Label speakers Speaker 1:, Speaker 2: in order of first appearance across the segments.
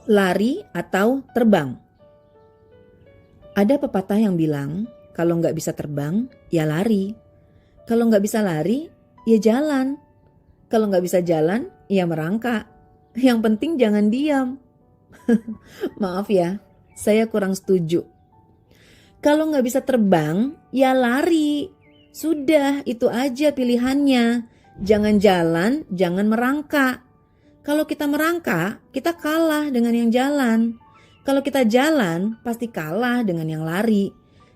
Speaker 1: lari atau terbang? Ada pepatah yang bilang kalau nggak bisa terbang, ya lari. Kalau nggak bisa lari, ya jalan. Kalau nggak bisa jalan, ya merangkak. Yang penting jangan diam. Maaf ya, saya kurang setuju. Kalau nggak bisa terbang, ya lari. Sudah, itu aja pilihannya. Jangan jalan, jangan merangkak. Kalau kita merangkak, kita kalah dengan yang jalan. Kalau kita jalan, pasti kalah dengan yang lari.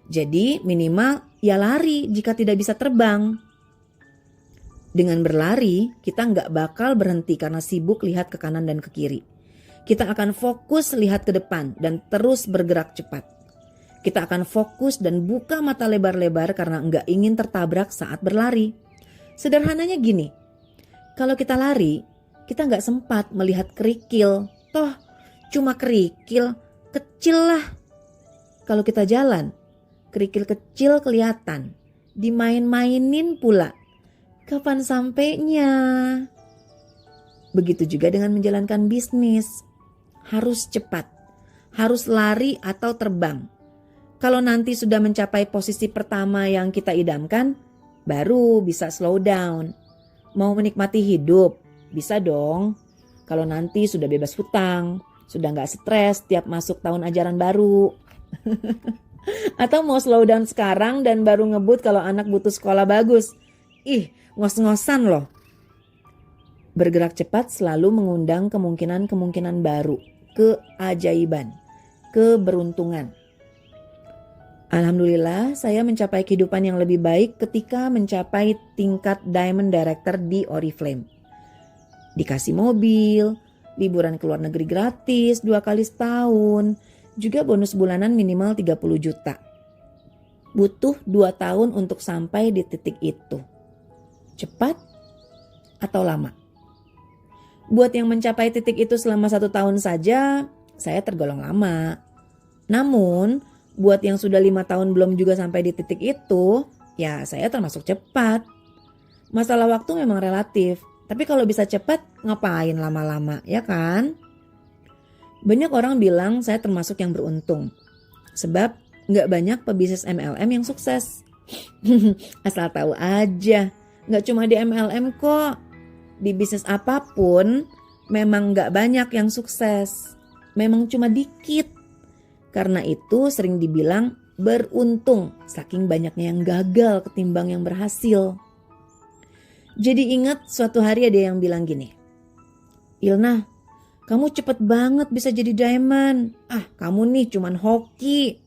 Speaker 1: Jadi minimal ya lari jika tidak bisa terbang. Dengan berlari, kita nggak bakal berhenti karena sibuk lihat ke kanan dan ke kiri. Kita akan fokus lihat ke depan dan terus bergerak cepat. Kita akan fokus dan buka mata lebar-lebar karena nggak ingin tertabrak saat berlari. Sederhananya gini, kalau kita lari, kita nggak sempat melihat kerikil. Toh cuma kerikil, kecil lah. Kalau kita jalan, kerikil kecil kelihatan. Dimain-mainin pula. Kapan sampainya? Begitu juga dengan menjalankan bisnis. Harus cepat, harus lari atau terbang. Kalau nanti sudah mencapai posisi pertama yang kita idamkan, baru bisa slow down. Mau menikmati hidup, bisa dong. Kalau nanti sudah bebas hutang, sudah gak stres tiap masuk tahun ajaran baru. Atau mau slow down sekarang dan baru ngebut kalau anak butuh sekolah bagus. Ih, ngos-ngosan loh. Bergerak cepat selalu mengundang kemungkinan-kemungkinan baru, keajaiban, keberuntungan. Alhamdulillah, saya mencapai kehidupan yang lebih baik ketika mencapai tingkat Diamond Director di Oriflame. Dikasih mobil, liburan ke luar negeri gratis 2 kali setahun, juga bonus bulanan minimal 30 juta. Butuh 2 tahun untuk sampai di titik itu. Cepat atau lama? Buat yang mencapai titik itu selama 1 tahun saja, saya tergolong lama. Namun, buat yang sudah 5 tahun belum juga sampai di titik itu, ya saya termasuk cepat. Masalah waktu memang relatif, tapi kalau bisa cepat ngapain lama-lama, ya kan? Banyak orang bilang saya termasuk yang beruntung, sebab gak banyak pebisnis MLM yang sukses. Asal tahu aja, gak cuma di MLM kok. Di bisnis apapun memang gak banyak yang sukses, memang cuma dikit. Karena itu sering dibilang beruntung saking banyaknya yang gagal ketimbang yang berhasil. Jadi ingat suatu hari ada yang bilang gini, Ilna, kamu cepet banget bisa jadi diamond. Kamu nih cuman hoki.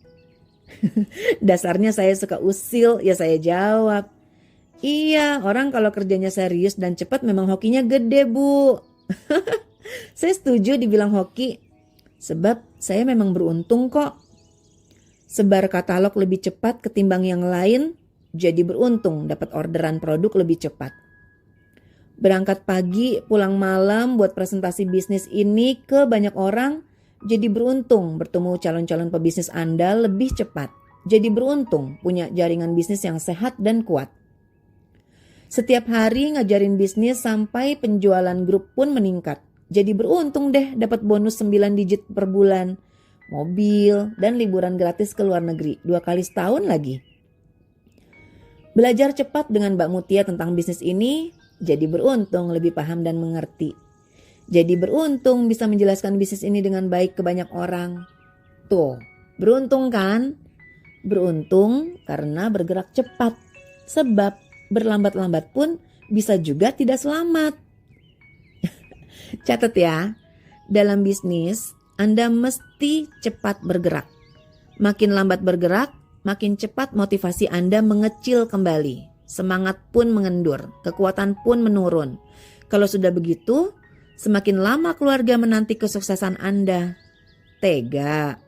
Speaker 1: Dasarnya saya suka usil, ya saya jawab. Iya, orang kalau kerjanya serius dan cepat memang hokinya gede, Bu. Saya setuju dibilang hoki. Sebab saya memang beruntung kok. Sebar katalog lebih cepat ketimbang yang lain, jadi beruntung dapat orderan produk lebih cepat. Berangkat pagi, pulang malam buat presentasi bisnis ini ke banyak orang, jadi beruntung bertemu calon-calon pebisnis andal lebih cepat. Jadi beruntung punya jaringan bisnis yang sehat dan kuat. Setiap hari ngajarin bisnis sampai penjualan grup pun meningkat. Jadi beruntung deh dapat bonus 9 digit per bulan, mobil, dan liburan gratis ke luar negeri 2 kali setahun lagi. Belajar cepat dengan Mbak Mutia tentang bisnis ini, jadi beruntung lebih paham dan mengerti. Jadi beruntung bisa menjelaskan bisnis ini dengan baik ke banyak orang. Tuh, beruntung kan? Beruntung karena bergerak cepat. Sebab berlambat-lambat pun bisa juga tidak selamat. Catat ya, dalam bisnis Anda mesti cepat bergerak. Makin lambat bergerak, makin cepat motivasi Anda mengecil kembali. Semangat pun mengendur, kekuatan pun menurun. Kalau sudah begitu, semakin lama keluarga menanti kesuksesan Anda. Tega.